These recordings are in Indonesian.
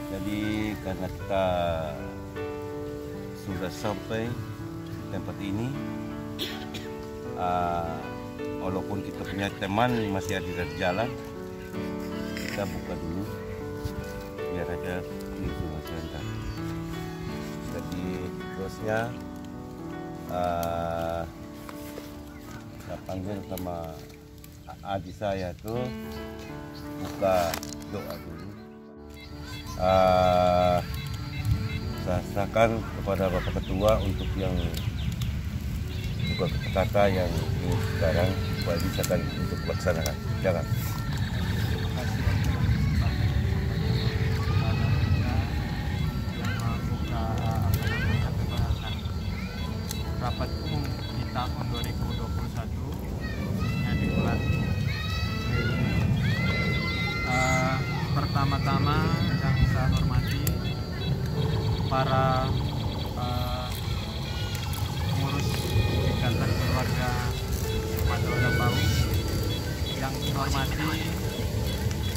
Jadi karena kita sudah sampai di tempat ini, walaupun kita punya teman masih ada di jalan, kita buka dulu biar aja lingkungan sebentar. Jadi terusnya saya panggil sama adik saya tuh buka doa dulu. Saya serahkan kepada Bapak Ketua untuk yang buka kata yang ini sekarang supaya bisa kan untuk melaksanakan. Jangan. Rapat umum di tahun 2021 khususnya di bulan Mei. Pertama-tama yang saya hormati para pengurus Ikatan Keluarga Matoela Pau, yang dihormati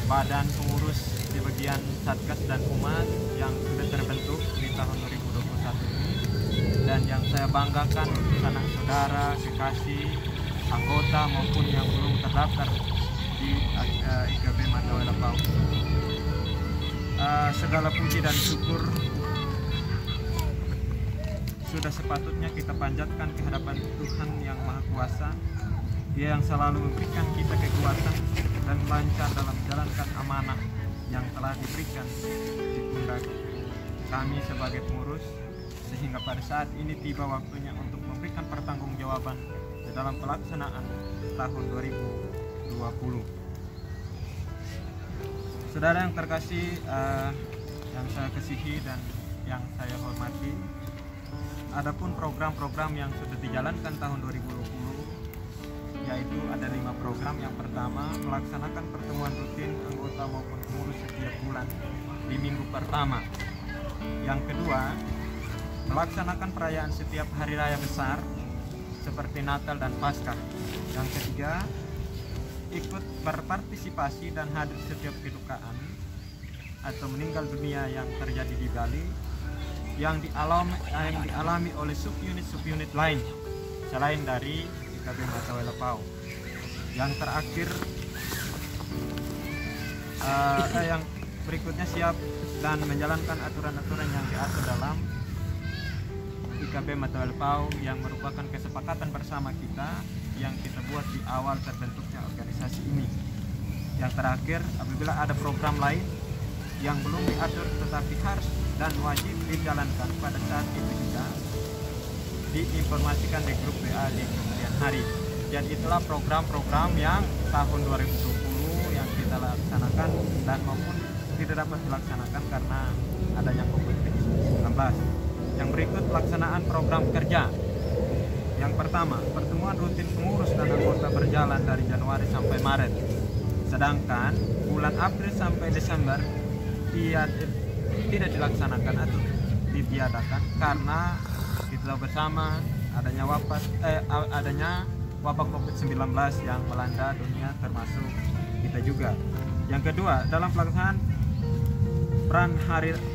badan pengurus di bagian Satgas dan Umat yang sudah terbentuk di tahun 2021 ini, dan yang saya banggakan sanak saudara, kekasih, anggota maupun yang belum terdaftar di IKB Matoela Pau. Segala puji dan syukur sudah sepatutnya kita panjatkan ke hadapan Tuhan yang Maha Kuasa, Dia yang selalu memberikan kita kekuatan dan lancar dalam menjalankan amanah yang telah diberikan di pundak kami sebagai pengurus, sehingga pada saat ini tiba waktunya untuk memberikan pertanggungjawaban di dalam pelaksanaan tahun 2020. Saudara yang terkasih, yang saya kasihi dan yang saya hormati, adapun program-program yang sudah dijalankan tahun 2020, yaitu ada 5 program. Yang pertama, melaksanakan pertemuan rutin anggota maupun pengurus setiap bulan di minggu pertama. Yang kedua, melaksanakan perayaan setiap hari raya besar seperti Natal dan Paskah. Yang ketiga, ikut berpartisipasi dan hadir setiap kedukaan atau meninggal dunia yang terjadi di Bali yang dialami oleh subunit lain selain dari IKB Matoela Pau. Yang terakhir, yang berikutnya siap dan menjalankan aturan-aturan yang diatur dalam IKB Matoela Pau yang merupakan kesepakatan bersama kita yang kita buat di awal terbentuknya organisasi ini. Yang terakhir, apabila ada program lain yang belum diatur tetapi harus dan wajib dijalankan pada saat itu juga diinformasikan di grup WA di kemudian hari. Dan itulah program-program yang tahun 2020 yang kita laksanakan dan maupun tidak dapat dilaksanakan karena adanya COVID-19. Yang berikut pelaksanaan program kerja. Yang pertama, pertemuan rutin pengurus dan anggota berjalan dari Januari sampai Maret. Sedangkan bulan April sampai Desember tidak dilaksanakan atau ditiadakan karena kita bersama adanya wabah COVID-19 yang melanda dunia termasuk kita juga. Yang kedua, dalam pelaksanaan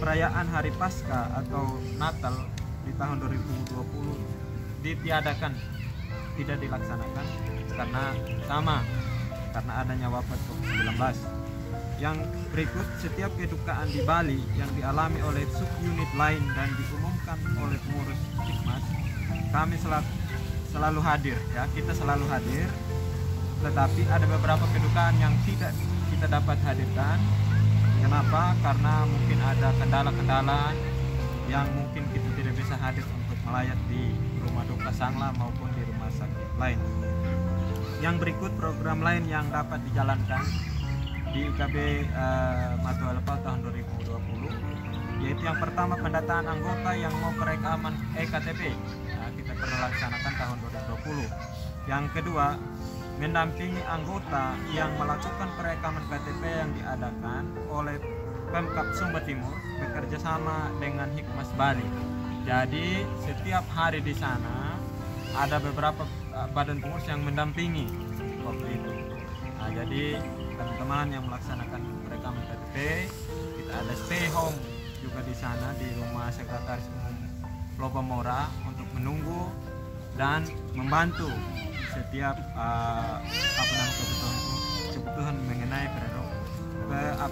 perayaan Hari Paskah atau Natal di tahun 2020 ditiadakan, tidak dilaksanakan karena adanya wabah COVID-19. Yang berikut, setiap kedukaan di Bali yang dialami oleh subunit lain dan diumumkan oleh pengurus Hikmas, kami selalu hadir, ya, kita selalu hadir. Tetapi ada beberapa kedukaan yang tidak kita dapat hadirkan. Kenapa? Karena mungkin ada kendala-kendala yang mungkin kita tidak bisa hadir untuk melayat di rumah duka Sangla maupun di rumah sakit lain. Yang berikut program lain yang dapat dijalankan di IKB Matoela Pau tahun 2020, yaitu yang pertama, pendataan anggota yang mau perekaman EKTP. Nah, kita pernah laksanakan tahun 2020. Yang kedua, mendampingi anggota yang melakukan perekaman KTP yang diadakan oleh Pemkab Sumba Timur bekerja sama dengan Hikmas Bali. Jadi setiap hari di sana ada beberapa badan pengurus yang mendampingi waktu itu. Nah, jadi teman-teman yang melaksanakan rekaman KTP, kita ada stay home juga di sana di rumah Sekretaris Umum Lopamora untuk menunggu dan membantu setiap kebutuhan mengenai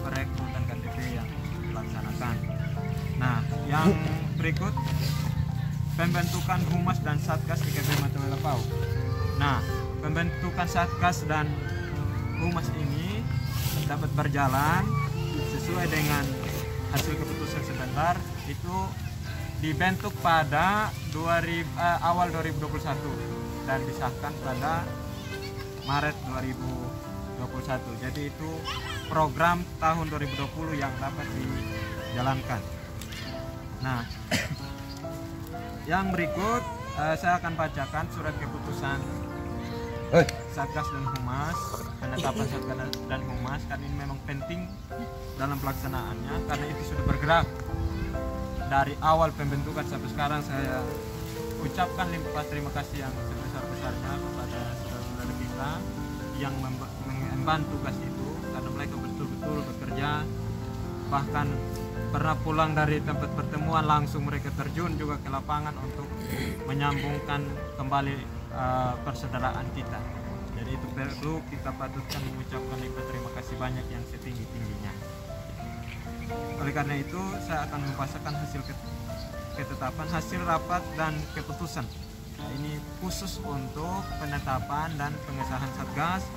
perekrutan KTP yang dilaksanakan. Nah, yang berikut pembentukan Humas dan Satgas IKB Matawela PAU. Nah, pembentukan Satgas dan Humas ini dapat berjalan sesuai dengan hasil keputusan sebentar itu dibentuk pada awal 2021 dan disahkan pada Maret 2021. Jadi itu program tahun 2020 yang dapat dijalankan. Nah, yang berikut saya akan bacakan surat keputusan Satgas dan Humas, penetapan Satgas dan Humas, karena ini memang penting dalam pelaksanaannya karena itu sudah bergerak dari awal pembentukan sampai sekarang. Saya ucapkan limpah terima kasih yang sebesar-besarnya kepada saudara-saudara kita yang mengemban tugas itu, karena mereka betul-betul bekerja, bahkan pernah pulang dari tempat pertemuan langsung mereka terjun juga ke lapangan untuk menyambungkan kembali persaudaraan kita. Jadi itu perlu kita patutkan mengucapkan limpah terima kasih banyak yang setinggi-tingginya. Oleh karena itu saya akan membacakan hasil ketetapan, hasil rapat dan keputusan. Nah, ini khusus untuk penetapan dan pengesahan Satgas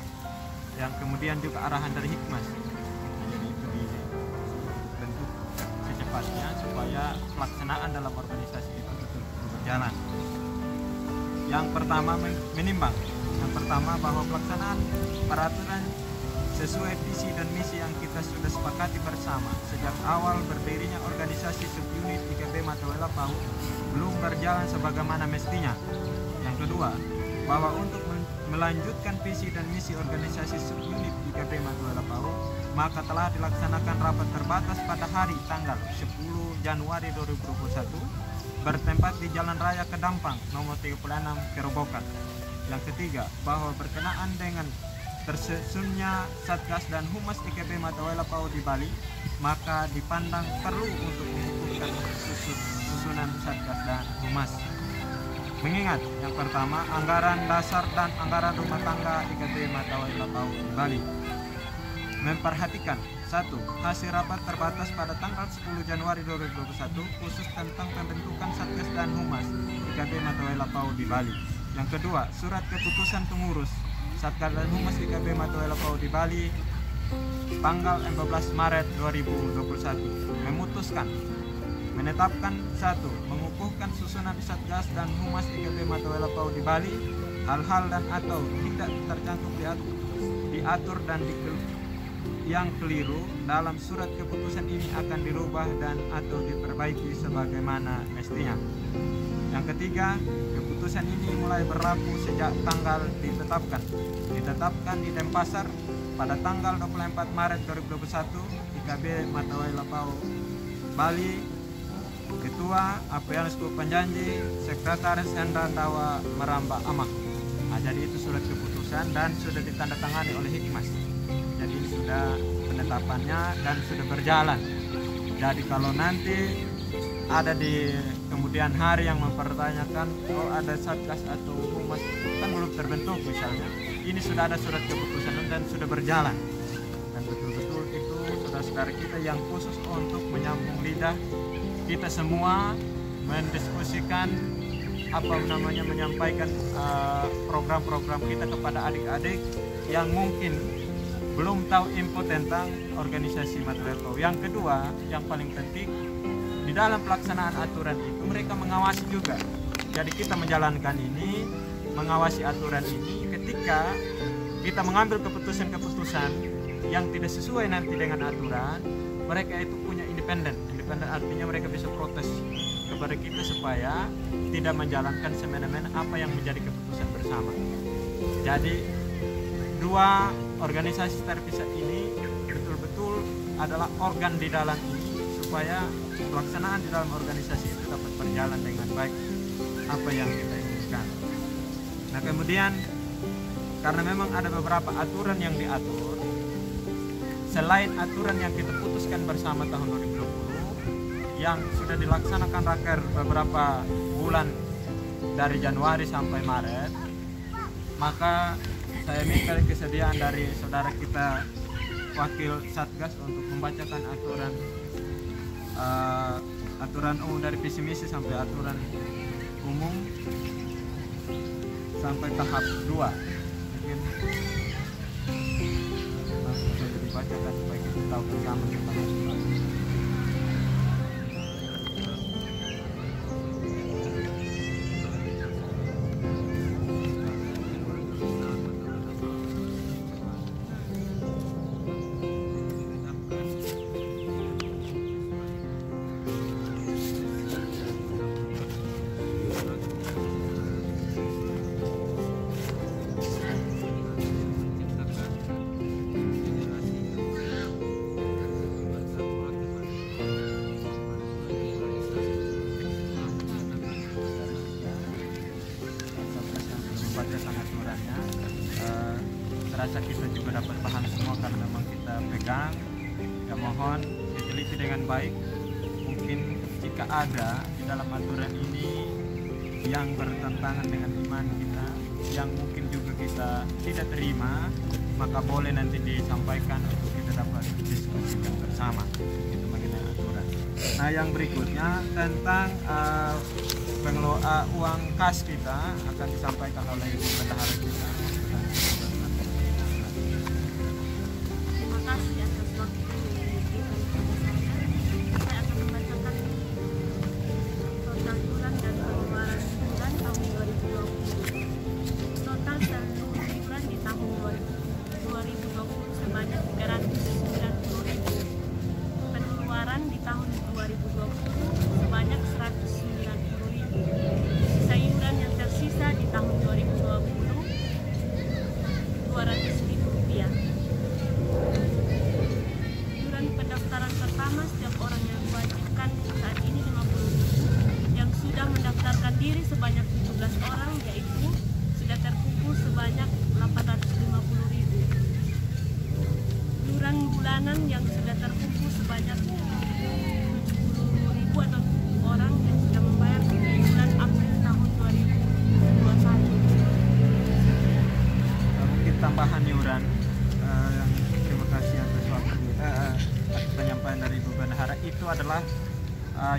yang kemudian juga arahan dari Hikmas. Nah, jadi itu dibentuk secepatnya supaya pelaksanaan dalam organisasi itu betul-betul berjalan. Yang pertama menimbang. Yang pertama bahwa pelaksanaan peraturan sesuai visi dan misi yang kita sudah sepakati bersama sejak awal berdirinya organisasi subunit IKB Matawela PAU belum berjalan sebagaimana mestinya. Yang kedua, bahwa untuk melanjutkan visi dan misi organisasi subunit IKB Matawela PAU maka telah dilaksanakan rapat terbatas pada hari tanggal 10 Januari 2021 bertempat di Jalan Raya Kedampang nomor 36 Kerobokan. Yang ketiga, bahwa berkenaan dengan tersusunnya Satgas dan Humas IKB Matawela PAU di Bali, maka dipandang perlu untuk mengukuhkan susunan Satgas dan Humas. Mengingat yang pertama, anggaran dasar dan anggaran rumah tangga IKB Matawela PAU di Bali. Memperhatikan 1. Hasil rapat terbatas pada tanggal 10 Januari 2021 khusus tentang pembentukan Satgas dan Humas IKB Matawela PAU di Bali. Yang kedua, surat keputusan pengurus Satgas dan Humas IKB Matawela PAU di Bali tanggal 14 Maret 2021 memutuskan menetapkan 1. Mengukuhkan susunan Satgas dan Humas IKB Matawela PAU di Bali, hal-hal dan atau tidak tercantum diatur dan yang keliru dalam surat keputusan ini akan dirubah dan atau diperbaiki sebagaimana mestinya. Yang ketiga, keputusan ini mulai berlaku sejak tanggal ditetapkan di Denpasar pada tanggal 24 Maret 2021. IKB Matawela PAU Bali, Ketua Aprianus Penjanji, Sekretaris Hendra Tawa Meramba Amah. Nah, jadi itu surat keputusan dan sudah ditandatangani oleh Hikmas. Jadi ini sudah penetapannya dan sudah berjalan. Jadi kalau nanti ada di kemudian hari yang mempertanyakan ada Satgas atau Humas kan belum terbentuk misalnya, ini sudah ada surat keputusan dan sudah berjalan, dan betul-betul itu saudara-saudara kita yang khusus untuk menyambung lidah kita semua mendiskusikan menyampaikan program-program kita kepada adik-adik yang mungkin belum tahu info tentang organisasi Matawela PAU. Yang kedua, yang paling penting di dalam pelaksanaan aturan itu mereka mengawasi juga. Jadi kita menjalankan ini, mengawasi aturan ini. Ketika kita mengambil keputusan-keputusan yang tidak sesuai nanti dengan aturan, mereka itu punya independen. Independen artinya mereka bisa protes kepada kita supaya tidak menjalankan semena-mena apa yang menjadi keputusan bersama. Jadi dua organisasi terpisah ini betul-betul adalah organ di dalam ini supaya pelaksanaan di dalam organisasi itu dapat berjalan dengan baik apa yang kita inginkan. Nah, kemudian karena memang ada beberapa aturan yang diatur selain aturan yang kita putuskan bersama tahun 2020 yang sudah dilaksanakan raker beberapa bulan dari Januari sampai Maret. Maka saya minta kesediaan dari saudara kita wakil Satgas untuk membacakan aturan umum dari visi misi sampai aturan umum sampai tahap 2. Mungkin langsung saja dibacakan supaya kita tahu bersama tentang aturan. Membacakan aturannya, terasa kita juga dapat paham semua karena memang kita pegang. Ya mohon diteliti dengan baik. Mungkin jika ada di dalam aturan ini yang bertentangan dengan iman kita, yang mungkin juga kita tidak terima, maka boleh nanti disampaikan untuk kita dapat diskusikan bersama. Itu mengenai aturan. Nah, yang berikutnya tentang pengelola uang kas kita akan disampaikan oleh Ibu Bendahara kita. Terima kasih atas waktu yang diberikan kepada saya. Saya akan membacakan total iuran dan pengeluaran bulan tahun 2020. Total seluruh iuran di tahun 2020 sebanyak 390.000. Pengeluaran di tahun 2020 sebanyak 190.000. Sisa iuran yang tersisa di tahun 2020 200.000 rupiah. Iuran pendaftaran pertama setiap orang yang diwajibkan saat ini 50.000. Yang sudah mendaftarkan diri sebanyak 17 orang, yaitu sudah terkumpul sebanyak 850.000. Iuran bulanan yang sudah terkumpul sebanyak 70.000 atau orang yang sudah membayar di bulan April tahun 2021. Mungkin tambahan iuran. Terima kasih atas penyampaian dari Ibu Bendahara. Itu adalah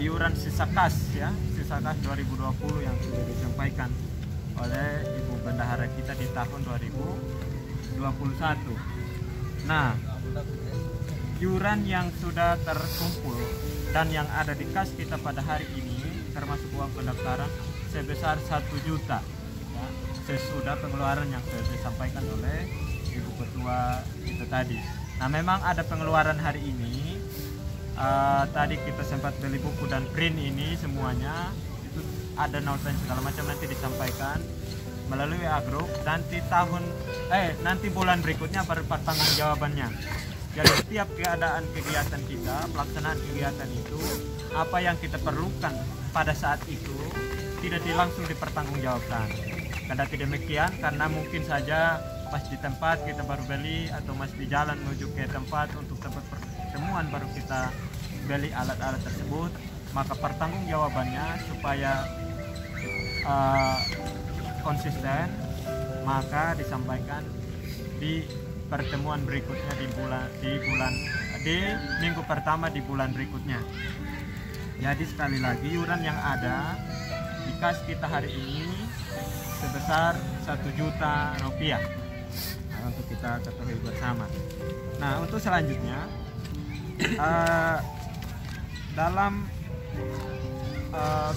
iuran sisa kas, ya, sisa kas 2020 yang sudah disampaikan oleh Ibu Bendahara kita di tahun 2021. Nah, iuran yang sudah terkumpul dan yang ada di kas kita pada hari ini termasuk uang pendaftaran sebesar 1 juta, ya, sesudah pengeluaran yang sudah disampaikan oleh Ibu Ketua itu tadi. Nah, memang ada pengeluaran hari ini. Tadi kita sempat beli buku dan print ini semuanya itu ada noten segala macam, nanti disampaikan melalui WA Group. Nanti bulan berikutnya baru pertanggung jawabannya. Jadi setiap keadaan kegiatan kita, pelaksanaan kegiatan itu, apa yang kita perlukan pada saat itu tidak langsung dipertanggungjawabkan. Kendati demikian, karena mungkin saja pas di tempat kita baru beli atau masih di jalan menuju ke tempat untuk tempat pertemuan baru kita beli alat-alat tersebut, maka pertanggungjawabannya supaya konsisten, maka disampaikan di pertemuan berikutnya di minggu pertama di bulan berikutnya. Jadi sekali lagi iuran yang ada di kas kita hari ini sebesar 1 juta rupiah. Nah, untuk kita ketahui bersama. Nah, untuk selanjutnya dalam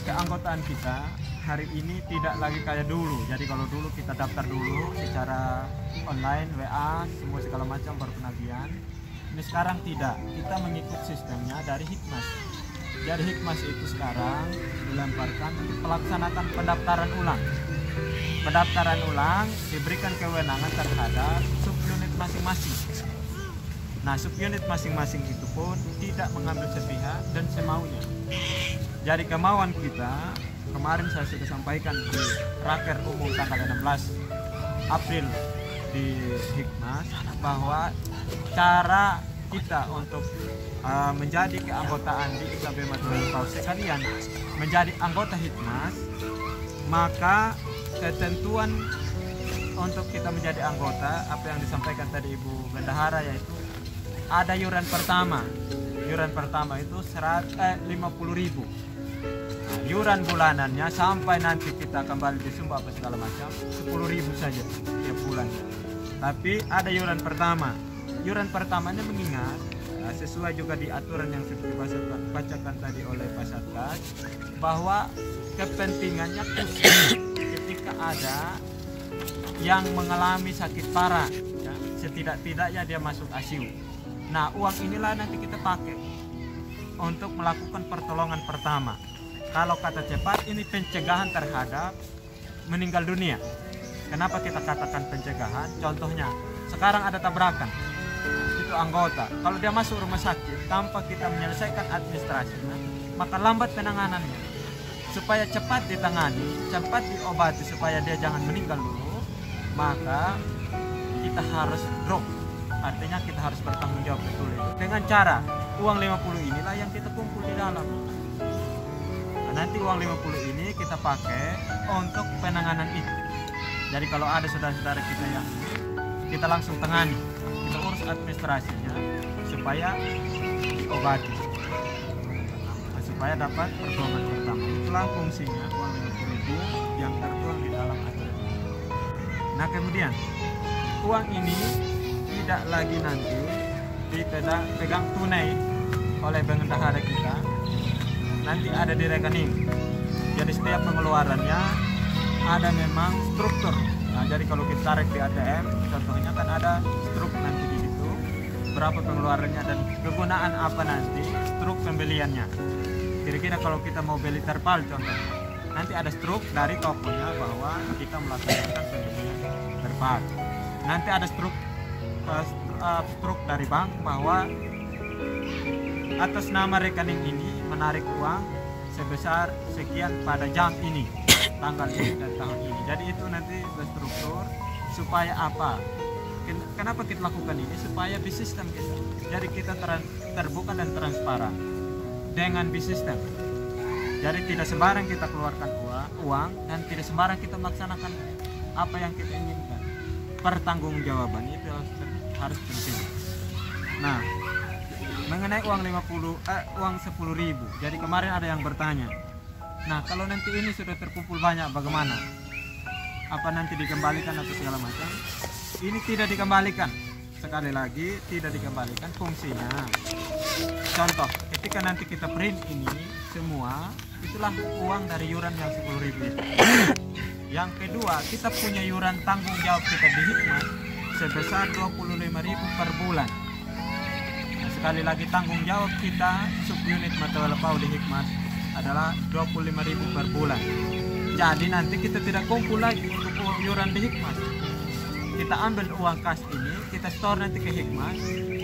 keanggotaan kita hari ini tidak lagi kayak dulu. Jadi kalau dulu kita daftar dulu secara online, WA, semua segala macam baru penagihan. Ini sekarang tidak. Kita mengikut sistemnya dari Hikmas. Jadi Hikmas itu sekarang dilemparkan untuk melaksanakan pendaftaran ulang. Pendaftaran ulang diberikan kewenangan terhadap subunit masing-masing. Nah, subunit masing-masing itu pun tidak mengambil sepihak dan semaunya. Jadi kemauan kita kemarin saya sudah sampaikan di raker umum tanggal 16 April di Hikmas bahwa cara kita untuk menjadi keanggotaan di IKB Matolepau sekalian menjadi anggota Hikmas, maka ketentuan untuk kita menjadi anggota apa yang disampaikan tadi Ibu Bendahara, yaitu ada yuran pertama. Yuran pertama itu 50.000. Yuran bulanannya sampai nanti kita kembali di Sumba apa segala macam 10.000 saja tiap bulan. Tapi ada yuran pertama. Yuran pertamanya mengingat sesuai juga di aturan yang sudah dibacakan tadi oleh Pak Satgas, bahwa kepentingannya khusus ketika ada yang mengalami sakit parah, ya, setidak-tidaknya dia masuk ICU. Nah, uang inilah nanti kita pakai untuk melakukan pertolongan pertama. Kalau kata cepat, ini pencegahan terhadap meninggal dunia. Kenapa kita katakan pencegahan? Contohnya, sekarang ada tabrakan, itu anggota. Kalau dia masuk rumah sakit tanpa kita menyelesaikan administrasinya, maka lambat penanganannya. Supaya cepat ditangani, cepat diobati supaya dia jangan meninggal dulu, maka kita harus drop. Artinya kita harus bertanggung jawab betul itu. Dengan cara uang 50 inilah yang kita kumpul di dalam. Nah, nanti uang 50 ini kita pakai untuk penanganan itu. Jadi kalau ada saudara-saudara kita yang kita langsung tangani, kita urus administrasinya supaya diobati, supaya dapat pertolongan pertama. Itulah fungsinya uang 50.000 yang tertuang di dalam aturan. Nah, kemudian uang ini tidak lagi nanti dipegang tunai oleh bendahara kita, nanti ada di rekening. Jadi setiap pengeluarannya ada memang struktur. Nah, jadi kalau kita tarik di ATM, contohnya kan ada struk nanti di situ, berapa pengeluarannya dan kegunaan apa nanti, struk pembeliannya. Kira-kira kalau kita mau beli terpal contohnya, nanti ada struk dari tokonya bahwa kita melaksanakan pembelian terpal. Nanti ada struk dari bank bahwa atas nama rekening ini menarik uang sebesar sekian pada jam ini, tanggal ini dan tahun ini. Jadi itu nanti berstruktur supaya apa? Kenapa kita lakukan ini? Supaya bisnis sistem kita. Jadi kita terbuka dan transparan dengan bisnis sistem. Jadi tidak sembarang kita keluarkan uang dan tidak sembarang kita melaksanakan apa yang kita inginkan. Pertanggungjawaban itu harus penting. Nah, mengenai uang 10.000. Jadi kemarin ada yang bertanya, nah kalau nanti ini sudah terkumpul banyak bagaimana? Apa nanti dikembalikan atau segala macam? Ini tidak dikembalikan. Sekali lagi tidak dikembalikan fungsinya. Contoh, ketika nanti kita print ini semua, itulah uang dari yuran yang 10.000 itu. Yang kedua, kita punya yuran tanggung jawab kita di Hikmas sebesar 25.000 per bulan. Nah, sekali lagi tanggung jawab kita subunit Matolepau di Hikmas adalah 25.000 per bulan. Jadi nanti kita tidak kumpul lagi untuk uang yuran di Hikmas. Kita ambil uang kas ini, kita store nanti ke Hikmas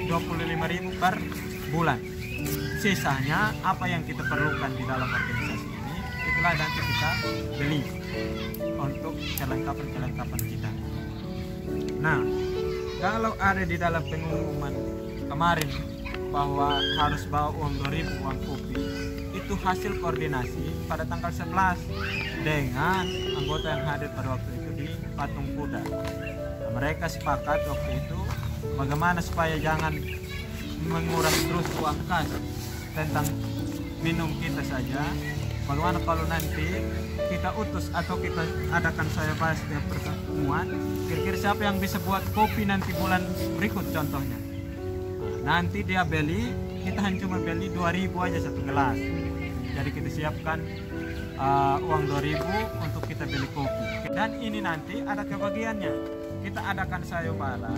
25.000 per bulan. Sisanya apa yang kita perlukan di dalam organisasi ini, itulah nanti kita beli untuk kelengkapan kita. Nah, kalau ada di dalam pengumuman kemarin bahwa harus bawa uang 2.000 uang kopi, itu hasil koordinasi pada tanggal 11 dengan anggota yang hadir pada waktu itu di Patung Kuda. Nah, mereka sepakat waktu itu bagaimana supaya jangan menguras terus uang kas tentang minum kita saja. Bagaimana kalau nanti kita utus atau kita adakan saya bahas setiap pertemuan, kira-kira siapa yang bisa buat kopi nanti bulan berikut contohnya. Nah, nanti dia beli, kita hanya cuma beli 2.000 aja satu gelas. Jadi kita siapkan uang 2.000 untuk kita beli kopi. Dan ini nanti ada kebagiannya. Kita adakan sayembara.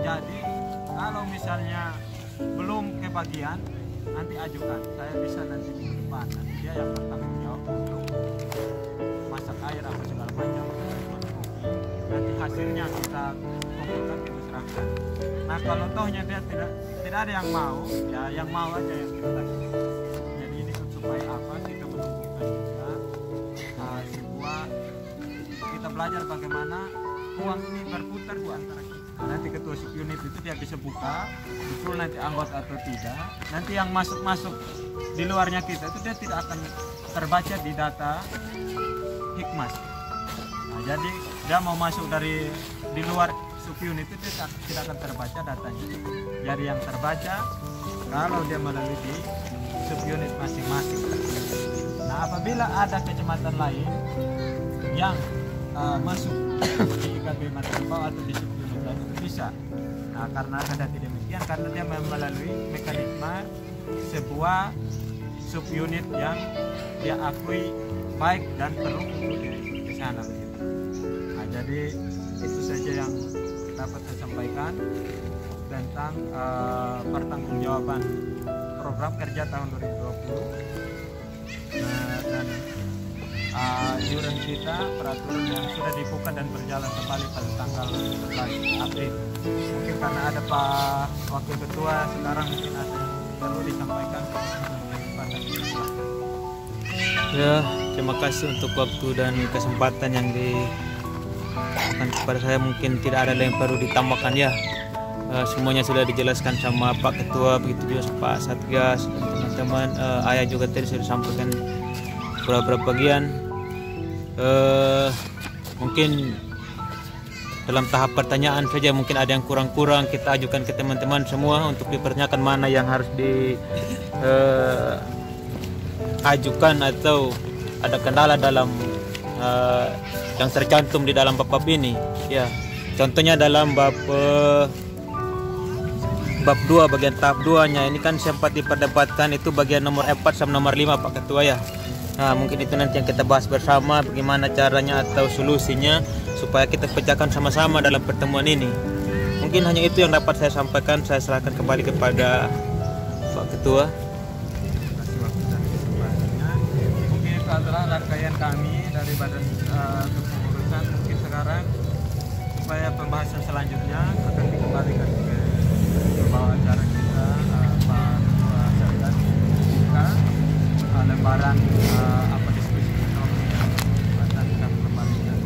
Jadi kalau misalnya belum kebagian, nanti ajukan. Saya bisa nanti minggu depan. Nanti dia yang bertanggung jawab untuk masak air apa segala macam. Nanti hasilnya kita kumpulkan, kita serahkan. Nah, kalau tohnya dia tidak ada yang mau, ya yang mau aja yang kita kasih. Jadi ini supaya apa? Kita menumbuhkan juga sebuah, kita belajar bagaimana uang ini berputar Bu antara kita. Nah, nanti ketua subunit itu dia bisa buka betul nanti anggota atau tidak. Nanti yang masuk di luarnya kita itu dia tidak akan terbaca di data Hikmas. Nah, jadi dia mau masuk dari di luar subunit itu tidak akan terbaca datanya. Jadi yang terbaca kalau dia melalui di subunit masing-masing. Nah, apabila ada kecamatan lain yang masuk di IKB Matalipau atau di subunit lain itu bisa. Nah, karena kendati demikian, karena dia melalui mekanisme sebuah subunit yang dia akui baik dan perlu untuk ke sana begitu. Nah, jadi itu saja yang dapat saya sampaikan tentang pertanggungjawaban program kerja tahun 2020 dan iuran kita, peraturan yang sudah dibuka dan berjalan kembali pada tanggal 11 April. Mungkin karena ada Pak Wakil Ketua sekarang mungkin ada yang perlu disampaikan. Ya, terima kasih untuk waktu dan kesempatan yang diberikan kepada saya. Mungkin tidak ada yang perlu ditambahkan ya. Semuanya sudah dijelaskan sama Pak Ketua, begitu juga Pak Satgas dan teman-teman. Ayah juga tadi sudah sampaikan beberapa bagian. Mungkin dalam tahap pertanyaan saja mungkin ada yang kurang-kurang, kita ajukan ke teman-teman semua untuk dipertanyakan mana yang harus diajukan atau ada kendala dalam yang tercantum di dalam bab ini ya. Contohnya dalam bab 2 bagian tahap 2-nya ini kan sempat diperdebatkan itu bagian nomor 4 sama nomor 5 Pak Ketua ya. Nah, mungkin itu nanti yang kita bahas bersama bagaimana caranya atau solusinya supaya kita pecahkan sama-sama dalam pertemuan ini. Mungkin hanya itu yang dapat saya sampaikan. Saya serahkan kembali kepada Pak Ketua. Terima kasih waktu dan kesempatannya. Mungkin itu adalah rangkaian kami dari Badan Kepengurusan. Mungkin sekarang supaya pembahasan selanjutnya akan dikembalikan ke bawah acara kita Pak Ketua Satgas buka lembaran diskusi ekonomi yang akan kami kembalikan.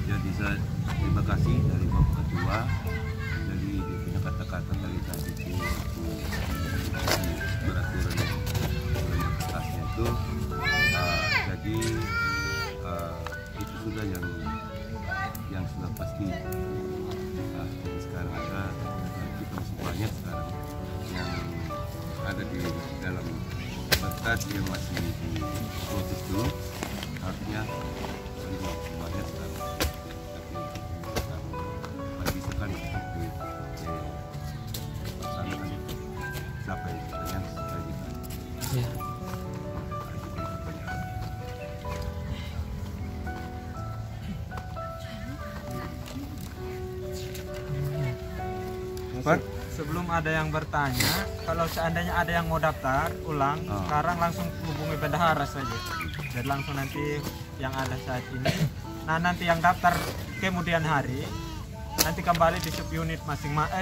Jadi saya terima kasih dari Bapak Ketua. Jadi dia punya kata-kata dari tadi itu peraturan yang atasnya itu jadi itu sudah yang sudah pasti. Jadi sekarang ada kita masih banyak sekarang yang ada di dalam berkas yang masih diproses dulu, artinya banyak sekarang. Bagi sekali untuk pasangan siapa yang pertanyaan saya ditanya. Ya. Sebelum ada yang bertanya, kalau seandainya ada yang mau daftar ulang, sekarang langsung hubungi bendahara saja. Jadi langsung nanti yang ada saat ini. Nah, nanti yang daftar kemudian hari nanti kembali di subunit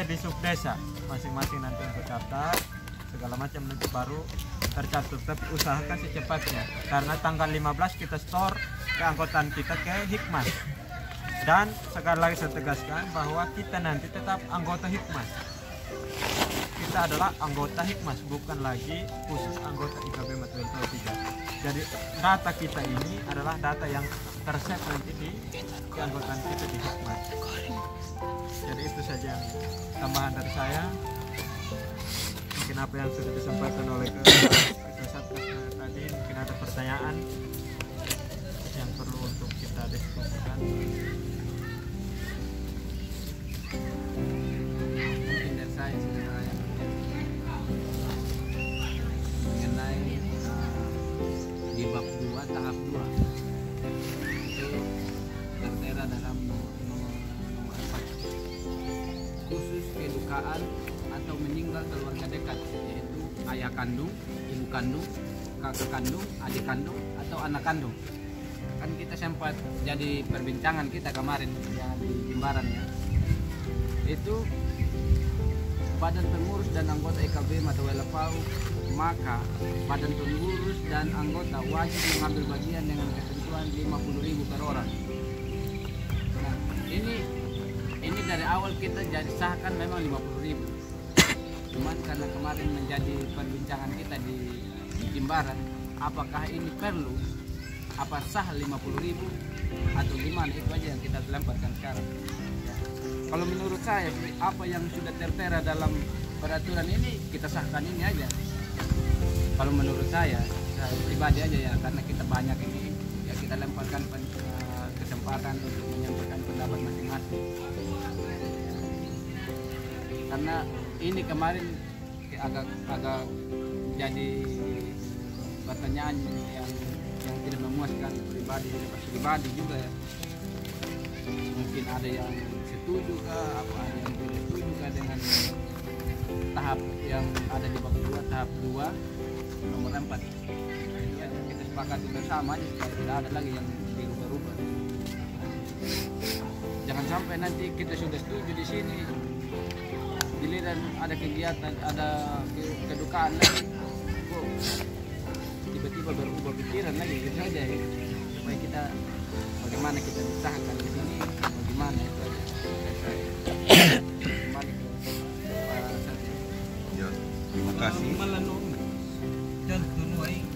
di subdesa masing-masing nanti untuk daftar segala macam nanti baru tercatat. Tapi usahakan secepatnya karena tanggal 15 kita store keanggotaan kita ke Hikmas. Dan sekali lagi saya tegaskan bahwa kita nanti tetap anggota Hikmas. Kita adalah anggota Hikmas, bukan lagi khusus anggota IKB Matalipau 3. Jadi data kita ini adalah data yang tersave nanti di keanggotaan kita di Hikmas. Jadi itu saja tambahan dari saya. Mungkin apa yang sudah disampaikan oleh Ketua Satgas tadi, mungkin ada pertanyaan yang perlu untuk kita diskusikan. Mungkin dari saya mengenai di bab 2 tahap 2 itu tertera dalam nomor 4 khusus kedukaan atau meninggal keluarga dekat, yaitu ayah kandung, ibu kandung, kakak kandung, adik kandung atau anak kandung. Kan kita sempat jadi perbincangan kita kemarin ya di Jimbarannya, itu badan pengurus dan anggota IKB Matalipau, maka badan pengurus dan anggota wajib mengambil bagian dengan ketentuan bantuan 50.000 per orang. Nah, ini dari awal kita jadi sahkan memang 50.000. Cuman karena kemarin menjadi perbincangan kita di Jimbaran, apakah ini perlu, apa sah 50.000 atau gimana, itu aja yang kita lemparkan sekarang. Ya. Kalau menurut saya apa yang sudah tertera dalam peraturan ini kita sahkan ini aja. Kalau menurut saya pribadi aja ya, karena kita banyak ini ya, kita lemparkan kesempatan untuk menyampaikan pendapat masing-masing. Karena ini kemarin agak jadi pertanyaan yang tidak memuaskan pribadi juga ya. Mungkin ada yang setuju kah, apa ada yang tidak setuju kah dengan tahap yang ada di bab 2, tahap 2 nomor 4. Jadi ya, kita sepakati bersama aja supaya tidak ada lagi yang dirubah-rubah. Jangan sampai nanti kita sudah setuju di sini, giliran ada kegiatan, ada kedukaan lagi, kok tiba-tiba berubah pikiran lagi, gitu saja ya. Supaya kita bagaimana kita usahakan di sini, bagaimana itu aja. Kembali ke Pak Satya. Ya, terima kasih. Dan tunuai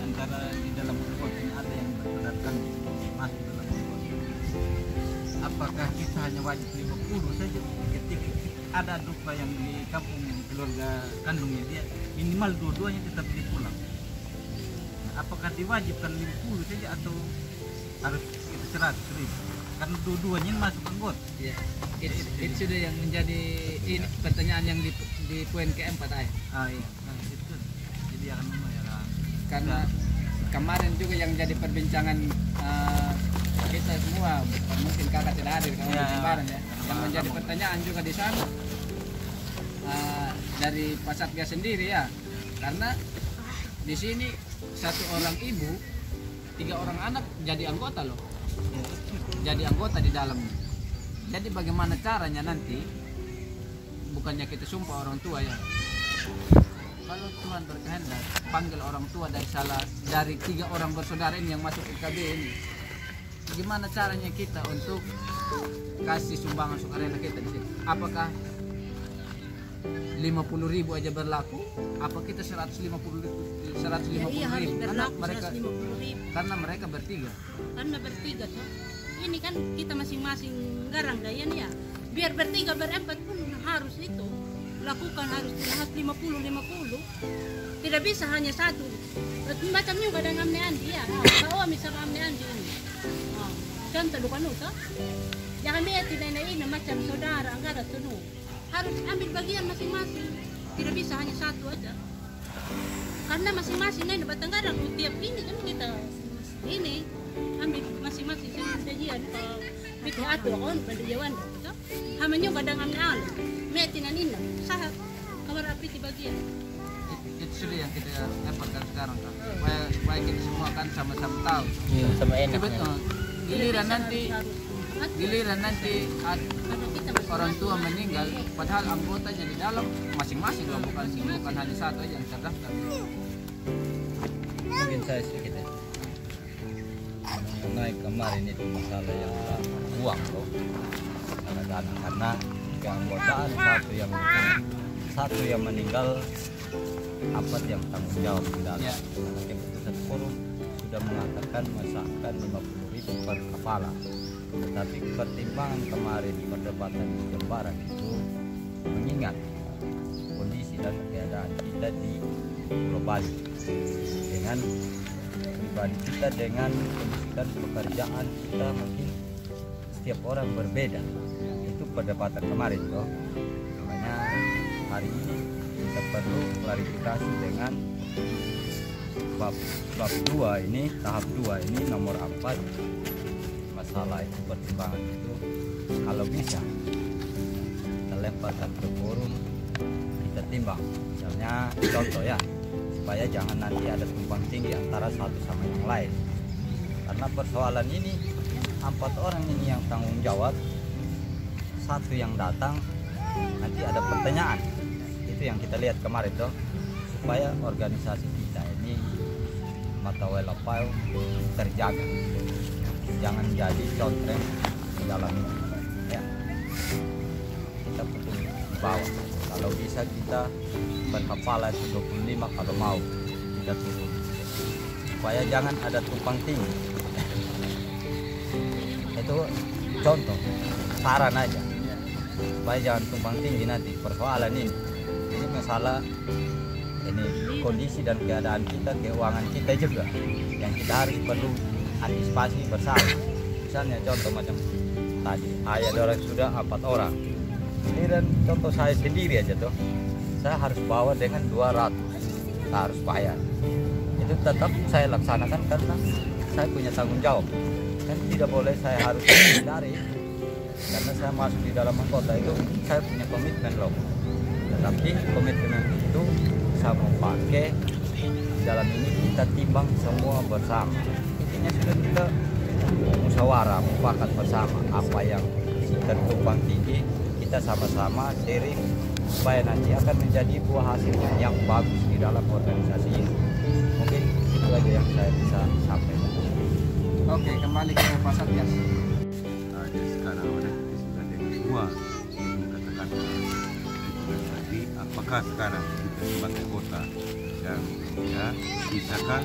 antara di dalam perbuatan ada yang berdasarkan masuk dalam perbuatan. Apakah kita hanya wajib 50 saja ketika ada duka yang di kampung keluarga kandungnya dia minimal dua-duanya tetap dipulang. Apakah diwajibkan 50 saja atau harus kita 100.000? Karena dua-duanya masuk anggota. Ya, itu sudah yang menjadi ini pertanyaan yang di poin keempat ayah. Iya. Nah, itu. Jadi akan ya. Karena kemarin juga yang jadi perbincangan kita semua, mungkin kakak tidak hadir kalau di Jimbaran ya. Yang menjadi pertanyaan juga di sana dari Pak Satya sendiri ya. Karena di sini satu orang ibu, 3 orang anak jadi anggota loh. Jadi anggota di dalam. Jadi bagaimana caranya nanti? Bukannya kita sumpah orang tua ya. Kalau Tuhan berkehendak, panggil orang tua dari 3 orang bersaudara ini yang masuk IKB ini. Bagaimana caranya kita untuk kasih sumbangan sukarela kita di sini? Apakah 50.000 aja berlaku? Apa kita 150.000? Iya, harus berlaku Karena mereka bertiga. Karena bertiga tuh. Ini kan kita masing-masing garang dayan ya. Biar bertiga berempat pun harus itu lakukan, harus 50-50. Tidak bisa hanya satu. Macam juga dengan Amne Andi ya. Kalau misalnya Amne Andi ini. Contoh bukan itu. Jangan lihat tidak ini macam saudara enggak ada tuh. Harus ambil bagian masing-masing. Tidak bisa hanya satu aja. Karena masing-masing ini batang garang tiap ini kan kita ini ambil masing-masing saja kalau bikin atuh kon pada jawan gitu. Hamanya kadang amne al. Metinan ini sah kamar api di bagian. Itu sudah yang kita dapatkan sekarang kan. Supaya kita semua kan sama-sama tahu. Iya, sama enak. Betul. Giliran nanti orang tua meninggal, padahal anggotanya di dalam masing-masing loh, bukan hanya satu aja yang terdaftar. Mungkin saya sedikit ya. Mengenai kemarin itu masalah yang uang loh, karena keanggotaan satu yang meninggal, 4 yang tanggung jawab di dalam. Ya. Keputusan forum sudah mengatakan masakan 50.000 per kepala. Tetapi pertimbangan kemarin perdebatan di Jimbaran itu mengingat kondisi dan keadaan kita di Pulau Bali dengan pribadi kita, dengan kondisi dan pekerjaan kita, mungkin setiap orang berbeda. Itu perdebatan kemarin loh. Makanya hari ini kita perlu klarifikasi dengan bab 2 ini, tahap 2 ini nomor 4. Masalah itu pertimbangan itu kalau bisa kita lemparkan ke forum, kita timbang. Misalnya contoh ya, supaya jangan nanti ada tumpang tinggi antara satu sama yang lain. Karena persoalan ini 4 orang ini yang tanggung jawab, satu yang datang nanti ada pertanyaan. Itu yang kita lihat kemarin tuh, supaya organisasi kita ini mata welapau terjaga, jangan jadi contreng di dalam ini ya. Kita perlu di bawah, kalau bisa kita berkepala itu 25, kalau mau kita turun supaya jangan ada tumpang tinggi. Itu contoh, saran aja supaya jangan tumpang tinggi nanti persoalan ini masalah ini kondisi dan keadaan kita, keuangan kita juga yang kita harus perlu antisipasi bersama. Misalnya contoh macam tadi ayah orang sudah 4 orang ini, dan contoh saya sendiri aja tuh saya harus bawa dengan 200, saya harus bayar. Itu tetap saya laksanakan karena saya punya tanggung jawab, kan tidak boleh saya harus hindari karena saya masuk di dalam anggota itu saya punya komitmen loh. Tetapi komitmen itu saya mau pakai dalam ini, kita timbang semua bersama. Intinya sudah kita musyawarah mufakat bersama, apa yang tertumpang tinggi kita sama-sama sharing supaya nanti akan menjadi buah hasilnya yang bagus di dalam organisasi ini. Mungkin itu aja yang saya bisa sampaikan. Oke, kembali ke Pak Satgas. Ada sekarang sudah ada dua yang katakan tadi, apakah sekarang kita sebagai kota dan ya bisakah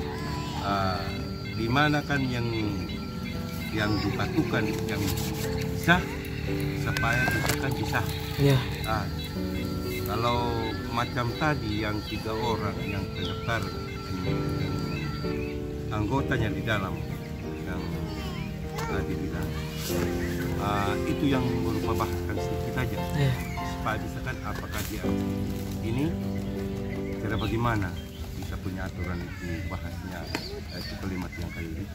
di mana kan yang dipatukan yang sah supaya kita kan bisa. Ya. Kalau macam tadi yang 3 orang yang terdaftar anggotanya di dalam yang tadi bilang itu yang berupa bahkan sedikit aja supaya bisa kan apakah dia ini cara bagaimana bisa punya aturan itu bahasnya itu kalimat yang kayak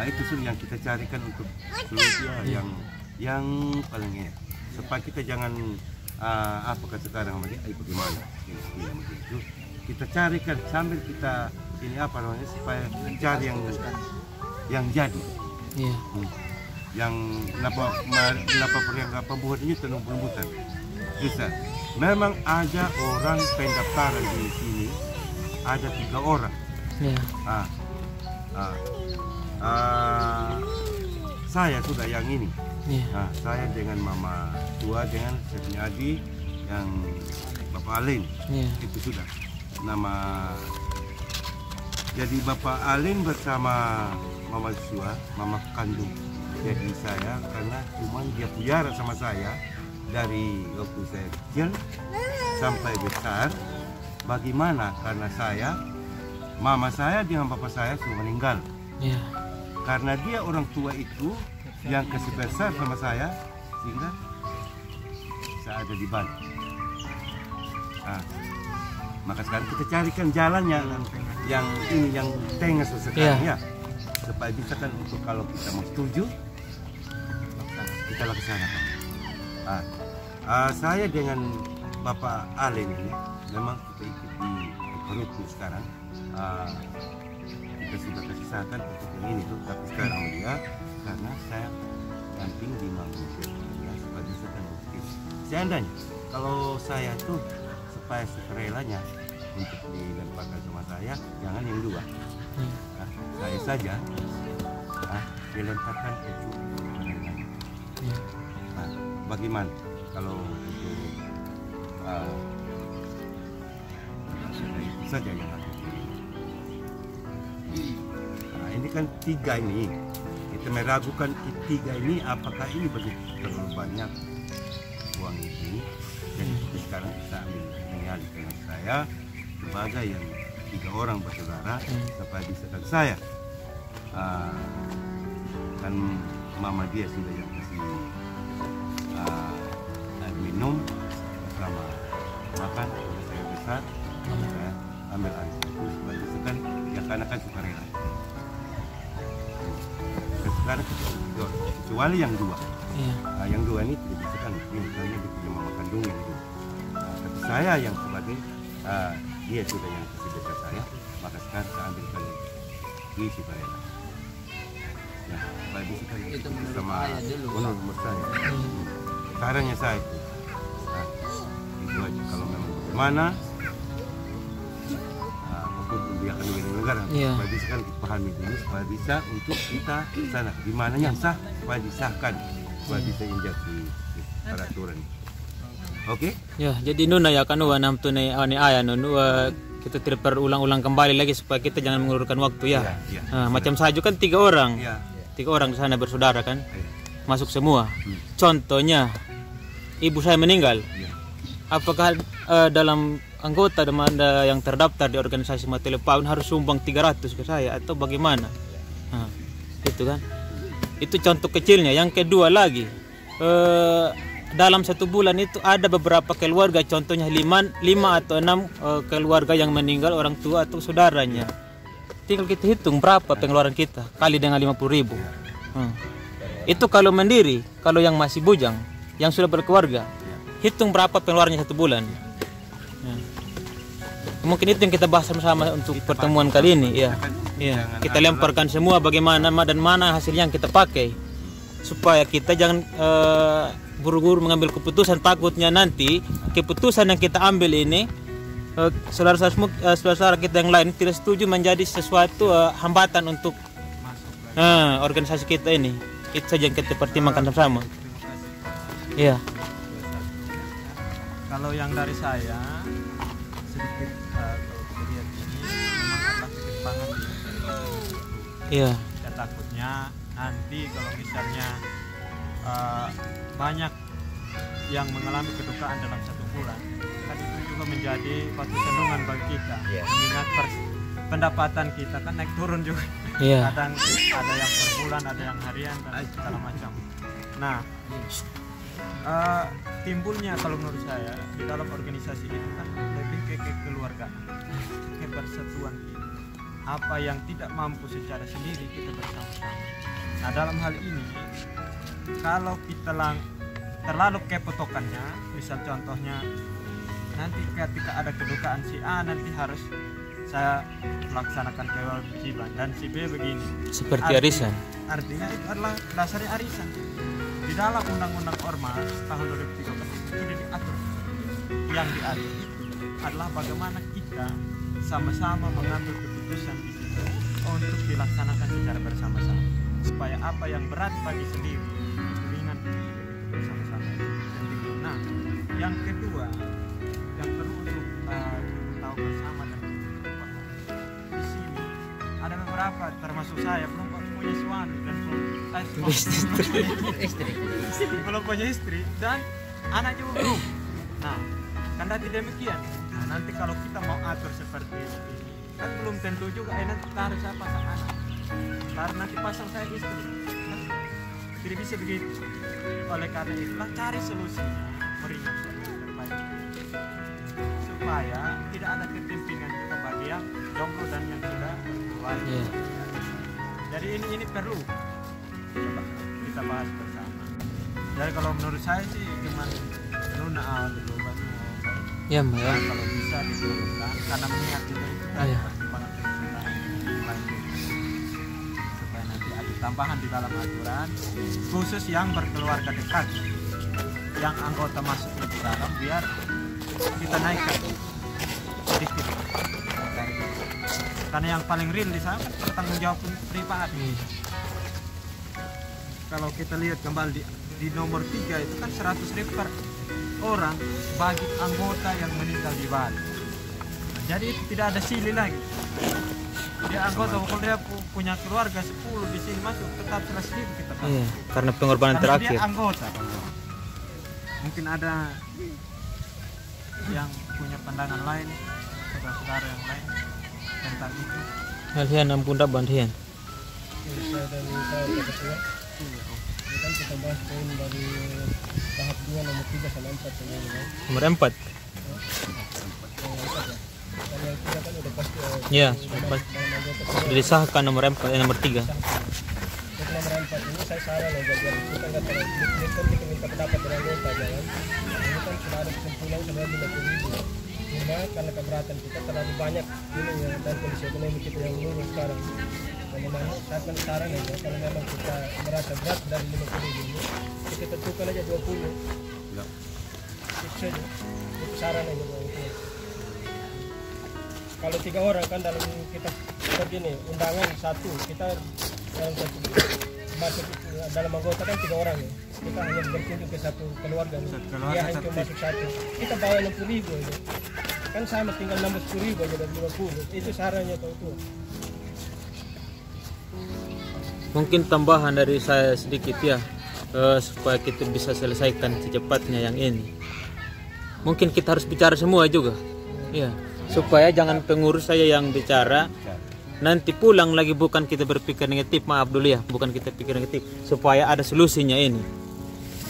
itu sudah yang kita carikan untuk solusi yang paling enak supaya kita jangan apakah sekarang bagaimana begitu kita carikan sambil kita ini apa namanya supaya cari yang jadi yang apa buat ini tenung pembuatan bisa. Memang ada orang pendaftaran di sini ada 3 orang. Saya sudah yang ini. Saya dengan mama tua dengan saya Adi yang Bapak Alin itu sudah nama. Jadi Bapak Alin bersama Mama Sua, Mama kandung. Jadi saya karena cuman dia pelihara sama saya dari waktu saya kecil sampai besar. Bagaimana? Karena mama saya dengan bapak saya sudah meninggal. Karena dia orang tua itu yang kasih besar sama saya sehingga saya ada di Bali. Maka sekarang kita carikan jalannya yang ini yang tengah sekarang ya supaya bisa kan untuk kalau kita mau setuju kita laksanakan. Saya dengan Bapak Alin ini memang kita ikut di Perutu sekarang. Kita sudah kasih saran untuk yang ini tuh, tapi sekarang dia karena saya penting di Malaysia supaya bisa kan bukti. Seandainya kalau saya tuh supaya sukarelanya untuk dilemparkan sama saya, jangan yang 2. Saya saja dilemparkan ke bagaimana kalau untuk itu saja yang ada. Ini kan 3 ini kita meragukan 3 ini apakah ini begitu terlalu banyak uang ini. Jadi sekarang kita ambil menyalih dengan saya sebagai yang 3 orang bersaudara supaya bisa kan saya kan mama dia sudah yang kasih minum sama makan saya besar saya ambil air itu supaya bisa kan ya karena kan sukarela. Sekarang kecuali yang 2 yang 2 ini tidak bisa kan ini karena dia punya mama kandung yang 2. Tapi saya yang sebagai dia sudah yang kasih besar saya, maka sekarang saya ambilkan di sukarela. Ya, supaya bisa kan Itu menurut sama saya dulu. menurut saya. Sarannya saya itu. Itu aja kalau memang bagaimana apapun pihak kedua negara Iya. supaya bisa kan dipahami dulu supaya bisa untuk kita di sana di mana yang sah supaya disahkan supaya bisa injak di peraturan. Oke? Ya, jadi nuna ya kan nam tu ne ayah nuna kita tidak berulang-ulang kembali lagi supaya kita jangan mengulurkan waktu ya. Iya. Nah, macam saya juga kan 3 orang. Iya. 3 orang di sana bersaudara kan. Iya. Masuk semua. Contohnya ibu saya meninggal. Iya. Apakah dalam anggota ada yang terdaftar di organisasi Matele Paun harus sumbang 300 ke saya atau bagaimana? Nah, itu kan. Itu contoh kecilnya. Yang kedua lagi, dalam 1 bulan itu ada beberapa keluarga, contohnya 5 atau 6 keluarga yang meninggal, orang tua atau saudaranya. Tinggal kita hitung berapa pengeluaran kita kali dengan 50.000. Itu kalau mandiri, kalau yang masih bujang, yang sudah berkeluarga, hitung berapa pengeluarannya 1 bulan. Mungkin itu yang kita bahas sama-sama untuk pertemuan kali ini. Ya, ya. Kita lemparkan semua bagaimana dan mana hasil yang kita pakai supaya kita jangan buru-buru mengambil keputusan, takutnya nanti keputusan yang kita ambil ini saudara-saudara kita yang lain tidak setuju menjadi sesuatu hambatan untuk organisasi kita ini. Itu saja yang kita pertimbangkan sama-sama. Iya. Kalau yang dari saya sedikit kalau kita lihat ini memang ada ketimpangan di Iya. ya, takutnya nanti kalau misalnya banyak yang mengalami kedukaan dalam 1 bulan, kan itu juga menjadi batu sandungan bagi kita. Mengingat pendapatan kita kan naik turun juga. Kadang ada yang per bulan, ada yang harian dan segala macam. Nah, timbulnya kalau menurut saya di dalam organisasi itu kan lebih ke kekeluargaan, kepersatuan kita. Apa yang tidak mampu secara sendiri kita bersama-sama. Nah, dalam hal ini kalau kita terlalu kepotokannya, misal contohnya nanti ketika ada kedukaan si A nanti harus saya melaksanakan kewajiban dan si B begini. Seperti arisan. Artinya itu adalah dasarnya arisan. Di dalam Undang-Undang Ormas tahun 2013 tidak diatur. Yang diatur adalah bagaimana kita sama-sama mengambil keputusan di situ untuk dilaksanakan secara bersama-sama. Supaya apa yang berat bagi sendiri itu ringan bersama-sama. Nah, yang kedua yang perlu untuk tahu bersama dan di sini ada beberapa termasuk saya belum punya suami dan belum punya istri dan anak juga belum. Nah, kendati demikian, nah, nanti kalau kita mau atur seperti ini kan belum tentu juga nanti taruh saya pasang anak, taruh nanti pasang saya istri, kan tidak bisa begitu. Oleh karena itulah cari solusinya meringankan terbaik supaya tidak ada ketimpangan juga bagi yang jomblo dan yang sudah berkeluarga. Jadi ini perlu coba kita bahas bersama. Jadi kalau menurut saya sih cuma nuna dulu baru Ya, ya. kalau bisa diturunkan karena mengingat juga itu tadi pertimbangan yang lain supaya nanti ada tambahan di dalam aturan khusus yang berkeluarga dekat yang anggota masuk ke dalam biar kita naikkan sedikit karena yang paling real di sana kan bertanggung jawab pribadi. Kalau kita lihat kembali di nomor 3 itu kan 100.000 per orang bagi anggota yang meninggal di Bali. Nah, jadi itu tidak ada silih lagi. Dia anggota kalau dia punya keluarga 10 di sini masuk tetap 100.000 kita kasih. Iya, karena pengorbanan Karena terakhir. dia anggota. Mungkin ada yang punya pandangan lain, saudara-saudara yang lain tentang itu. Halian ampun dah bandian. Saya dan saya ketua. Ini kan kita bahas poin dari tahap 2 nomor 3 sampai 4 ini kan. Nomor 4. Kalau yang 3 kan udah pasti Iya, dalam anggota sudah disahkan nomor 4 nomor 3. untuk nomor 4 ini saya saran ya biar kita nggak terlalu kita minta pendapat dari anggota jangan. Ini kan sudah ada kesimpulan sebenarnya 50.000. Cuma karena keberatan kita terlalu banyak ini ya dan kondisi ekonomi kita yang menurun sekarang. Memang saya kan saran ya kalau memang kita merasa berat dari 50.000 ini kita tentukan aja 20. Ya. Itu saja. Itu saran aja Bang. kalau 3 orang kan dalam kita seperti ini undangan satu, kita dalam satu masuk dalam anggota kan 3 orang ya. Kita hanya berkunjung ke satu keluarga nih. Dia hanya cuma masuk satu. Kita bawa 60.000 ini. Kan sama tinggal nambah 10.000 aja dari 50. Itu sarannya tuh itu. Mungkin tambahan dari saya sedikit ya, supaya kita bisa selesaikan secepatnya yang ini. Mungkin kita harus bicara semua juga, ya, supaya jangan pengurus saya yang bicara. Nanti pulang lagi bukan kita berpikir negatif, maaf dulu ya, bukan kita pikir negatif, supaya ada solusinya ini.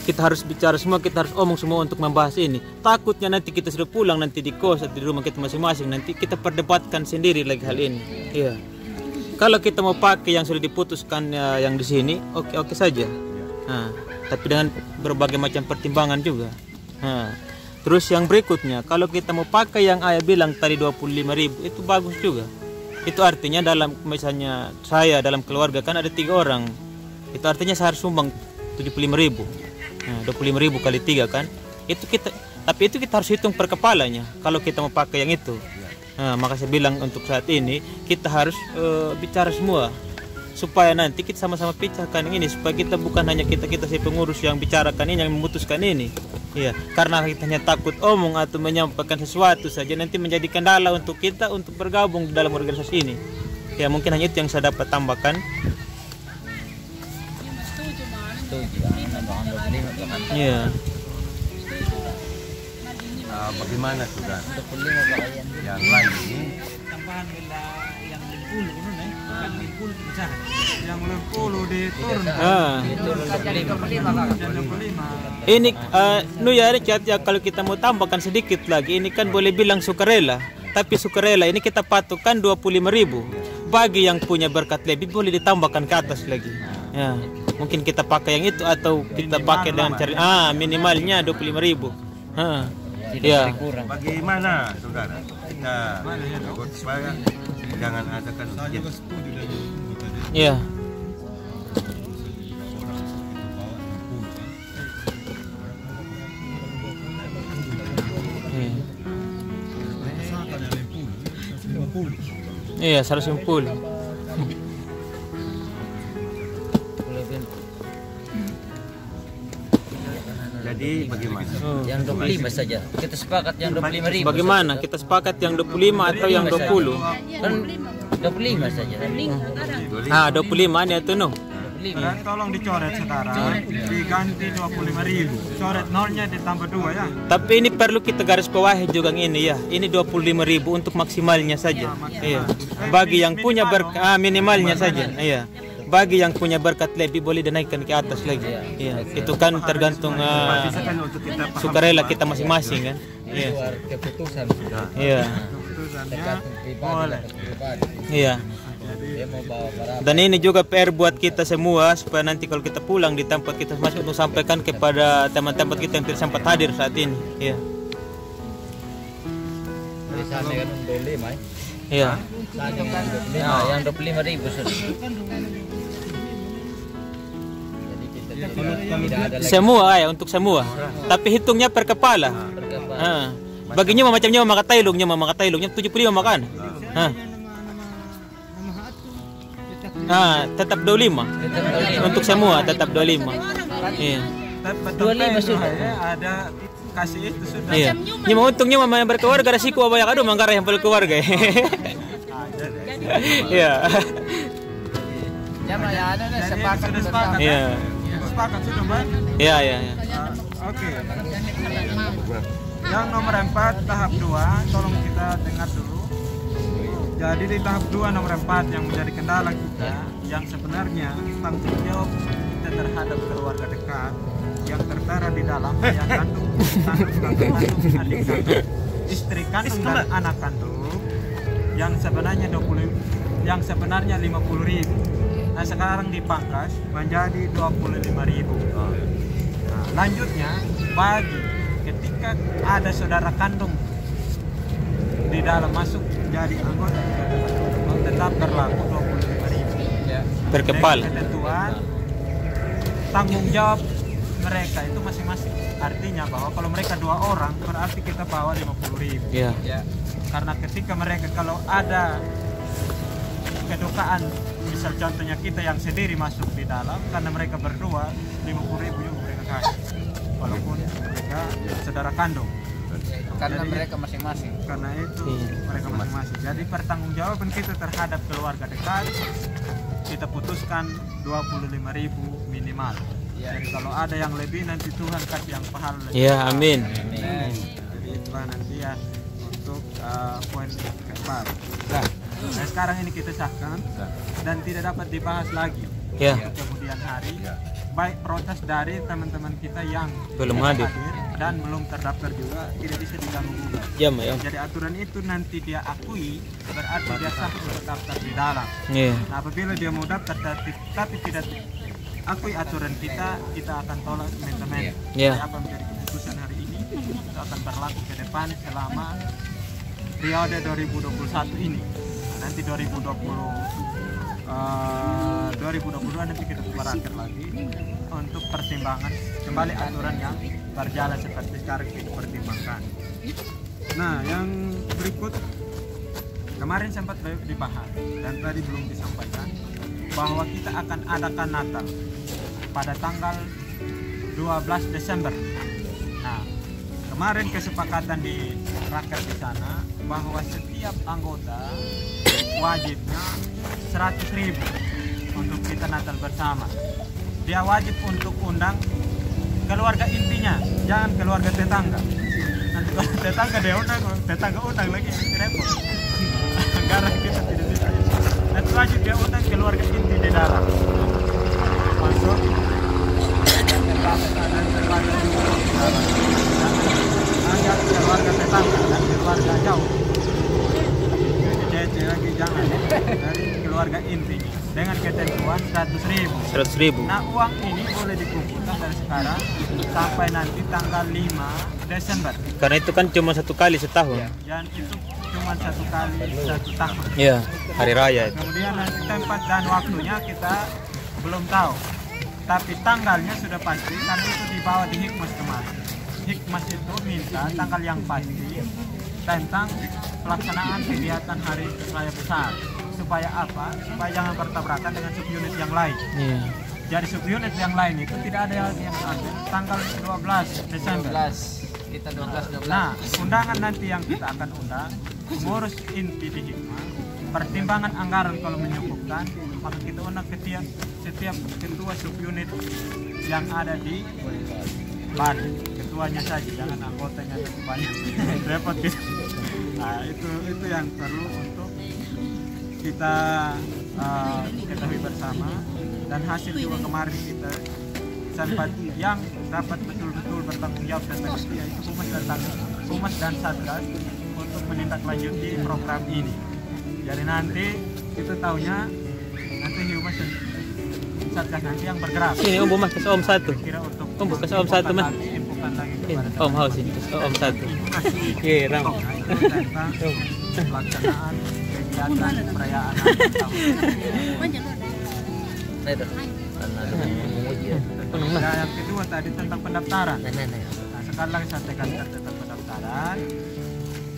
Kita harus bicara semua, kita harus omong semua untuk membahas ini. Takutnya nanti kita sudah pulang nanti di kos atau di rumah kita masing-masing, nanti kita perdebatkan sendiri lagi hal ini. Iya. Kalau kita mau pakai yang sudah diputuskan yang di sini, oke saja. Nah, tapi dengan berbagai macam pertimbangan juga. Nah, terus yang berikutnya, kalau kita mau pakai yang ayah bilang tadi 25.000, itu bagus juga. Itu artinya dalam misalnya saya dalam keluarga kan ada 3 orang. Itu artinya saya harus sumbang 75.000. Nah, 25.000 kali 3 kan. Itu kita, tapi itu kita harus hitung per kepalanya kalau kita mau pakai yang itu. Nah, maka saya bilang untuk saat ini kita harus bicara semua supaya nanti kita sama-sama bicarakan yang ini, supaya kita bukan hanya kita si pengurus yang bicarakan ini, yang memutuskan ini. Iya, karena kita hanya takut omong atau menyampaikan sesuatu saja nanti menjadi kendala untuk kita untuk bergabung dalam organisasi ini. Ya, mungkin hanya itu yang saya dapat tambahkan. Iya. Bagaimana sudah yang lain ini? Tambahan bila yang 50 bukan 50 pecahan. Yang 50 diturun. Jadi 25. Ini ya Richard, ya kalau kita mau tambahkan sedikit lagi, ini kan boleh bilang sukarela, tapi sukarela ini kita patokan 25.000. Bagi yang punya berkat lebih boleh ditambahkan ke atas lagi. Ya, mungkin kita pakai yang itu atau kita pakai dengan cari minimalnya 25.000. Ya. Bagaimana saudara? Kita ikut supaya jangan adakan Ya. Iya, 150. Jadi bagaimana? Yang 25 saja. Kita sepakat yang 25.000. Bagaimana? Kita sepakat yang 25 atau yang 20? Kan 25 saja. 25 ini itu no. Dan tolong dicoret saudara, diganti 25.000. Coret nolnya ditambah 2 ya. Tapi ini perlu kita garis bawahi juga ini ya. Ini 25.000 untuk maksimalnya saja. Iya. Bagi yang punya minimalnya saja. Iya. Bagi yang punya berkat lebih boleh dinaikkan ke atas lagi. Iya. Itu kan tergantung sukarela kita masing-masing kan. Iya. Keputusan. Iya. Boleh. Iya. Dan ini juga PR buat kita semua supaya nanti kalau kita pulang di tempat kita masuk untuk sampaikan kepada teman-teman kita yang tidak sempat hadir saat ini. Iya. Dari sana kan 25. Iya. Nah, yang 25.000 sudah. Jadi kita tidak ada lagi Semua ya, untuk semua. Tapi hitungnya per kepala. Baginya macamnya makatailungnya 75 makan. Tetap 25. Untuk semua tetap 25. Iya. 25 sudah. Ada kasih itu sudah. Iya. Ini untungnya mama yang berkeluarga resiko banyak aduh mangkara yang berkeluarga. Iya. Jamaah ya ada sepakat. Iya. Sepakat sudah, Mbak? Iya. Oke. Yang nomor 4 tahap 2, tolong kita dengar dulu. Jadi di tahap 2 nomor 4 yang menjadi kendala kita, yang sebenarnya tanggung jawab kita terhadap keluarga dekat yang tertera di dalam ayah kandung, kakak kandung, adik kandung, istri kandung dan anak kandung yang sebenarnya 50.000. Nah sekarang dipangkas menjadi 25.000. Nah, lanjutnya bagi ketika ada saudara kandung di dalam masuk jadi anggota tetap berlaku 25.000 ya. Per kepala. Ketentuan tanggung jawab mereka itu masing-masing. Artinya bahwa kalau mereka 2 orang berarti kita bawa 50.000. Iya. Ya. Karena ketika mereka kalau ada kedukaan, misal contohnya kita yang sendiri masuk di dalam, karena mereka berdua 50.000 juga mereka kasih, walaupun mereka saudara kandung. Karena Jadi, mereka masing-masing. karena itu mereka masing-masing. Jadi pertanggungjawaban kita terhadap keluarga dekat kita putuskan 25.000 minimal. Jadi kalau ada yang lebih nanti Tuhan kasih yang pahala. Ya, amin. Jadi itulah nanti ya untuk poin keempat. Nah, sekarang ini kita sahkan dan tidak dapat dibahas lagi. Ya. Kemudian hari baik protes dari teman-teman kita yang Belum tidak hadir. dan belum terdaftar juga tidak bisa diganggu gugat. Ya, Mak, ya. Jadi aturan itu nanti dia akui berarti dia sah untuk daftar di dalam. Iya. Nah, apabila dia mau daftar tapi tidak akui aturan kita akan tolak teman-teman. Ya. Jadi apa menjadi keputusan hari ini itu akan berlaku ke depan selama periode 2021 ini. Nah, nanti 2022 nanti kita terakhir lagi untuk pertimbangan kembali aturan yang berjalan seperti sekarang kita pertimbangkan. Nah, yang berikut kemarin sempat dibahas dan tadi belum disampaikan bahwa kita akan adakan Natal pada tanggal 12 Desember. Nah, kemarin kesepakatan di raker di sana bahwa setiap anggota wajibnya 100.000 untuk kita Natal bersama. Dia wajib untuk undang keluarga intinya, jangan keluarga tetangga. Nanti kalau tetangga dia undang, tetangga undang lagi repot. Anggaran kita tidak bisa. Nanti wajib dia undang keluarga inti di dalam. Masuk dan keluarga juga di dalam. Jangan keluarga tetangga dan keluarga jauh. Jadi lagi jangan dari keluarga intinya dengan ketentuan 100.000. 100.000. Nah, uang ini boleh dikumpulkan dari sekarang sampai nanti tanggal 5 Desember. Karena itu kan cuma satu kali setahun. Dan itu cuma satu kali satu tahun. Iya, hari raya itu. Kemudian nanti tempat dan waktunya kita belum tahu. Tapi tanggalnya sudah pasti karena itu dibawa di Hikmas kemarin. Hikmas itu minta tanggal yang pasti tentang pelaksanaan kegiatan hari raya besar. Supaya apa? Supaya jangan bertabrakan dengan subunit yang lain. Iya. Jadi subunit yang lain itu tidak ada yang ada tanggal 12 Desember. 12. Kita 12. Nah, undangan nanti yang kita akan undang mengurus inti di Hikmah, pertimbangan anggaran kalau menyukupkan, maka kita undang setiap ketua subunit yang ada di Bali. Ketuanya saja, jangan anggotanya banyak. Repot gitu. Nah, itu yang perlu untuk kita ketahui bersama, dan hasil juga kemarin kita sempat yang dapat betul-betul bertanggung jawab dan itu yaitu Humas dan Satgas untuk menindaklanjuti program ini. Jadi nanti kita tahunya nanti Humas dan Satgas nanti yang bergerak. Sini Om, Mas, kasih Om satu. Kira untuk Om, kasih Om satu, Mas. infokan lagi kepada Om haus ini, kasih Om satu. Iya, Ram. tentang pelaksanaan kegiatan perayaan tahun dan yang kedua tadi tentang pendaftaran. Nah, sekali lagi saya tekankan tentang pendaftaran.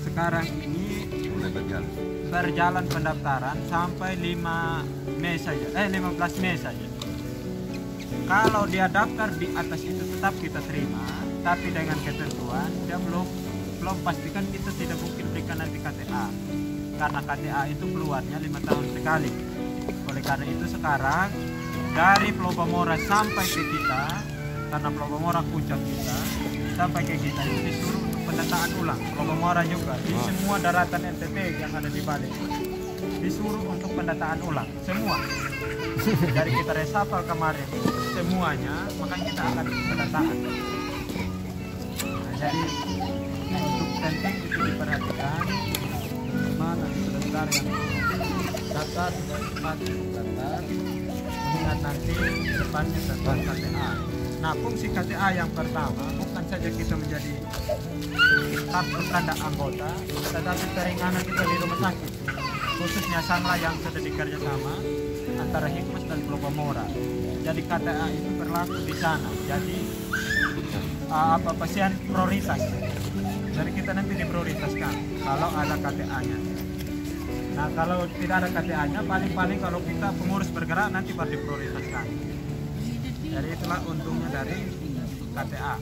Sekarang ini berjalan pendaftaran sampai 15 Mei saja. Kalau dia daftar di atas itu tetap kita terima, tapi dengan ketentuan dia belum pastikan kita tidak mungkin berikan nanti KTA. Karena KTA itu keluarnya 5 tahun sekali. Oleh karena itu sekarang dari Pulau Bamora sampai ke kita, karena Pulau Bamora puncak kita, sampai ke kita itu disuruh untuk pendataan ulang. Pulau Bamora juga di semua daratan NTT yang ada di Bali disuruh untuk pendataan ulang semua. Dari kita resapel kemarin semuanya, maka kita akan pendataan. Nah, jadi untuk penting itu diperhatikan. Mana saudara yang daftar sudah cepat daftar, mengingat nanti depannya tentang KTA. Nah, fungsi KTA yang pertama bukan saja kita menjadi kartu tanda anggota, tetapi keringanan kita di rumah sakit, khususnya Sangla yang sudah dikerjasama antara Hikmas dan Pulau Bamora. Jadi KTA itu berlaku di sana. Jadi pasien prioritas. Jadi kita nanti diprioritaskan kalau ada KTA-nya. Nah kalau tidak ada KTA-nya, paling-paling kalau kita pengurus bergerak nanti baru diprioritaskan. Jadi itulah untungnya dari KTA.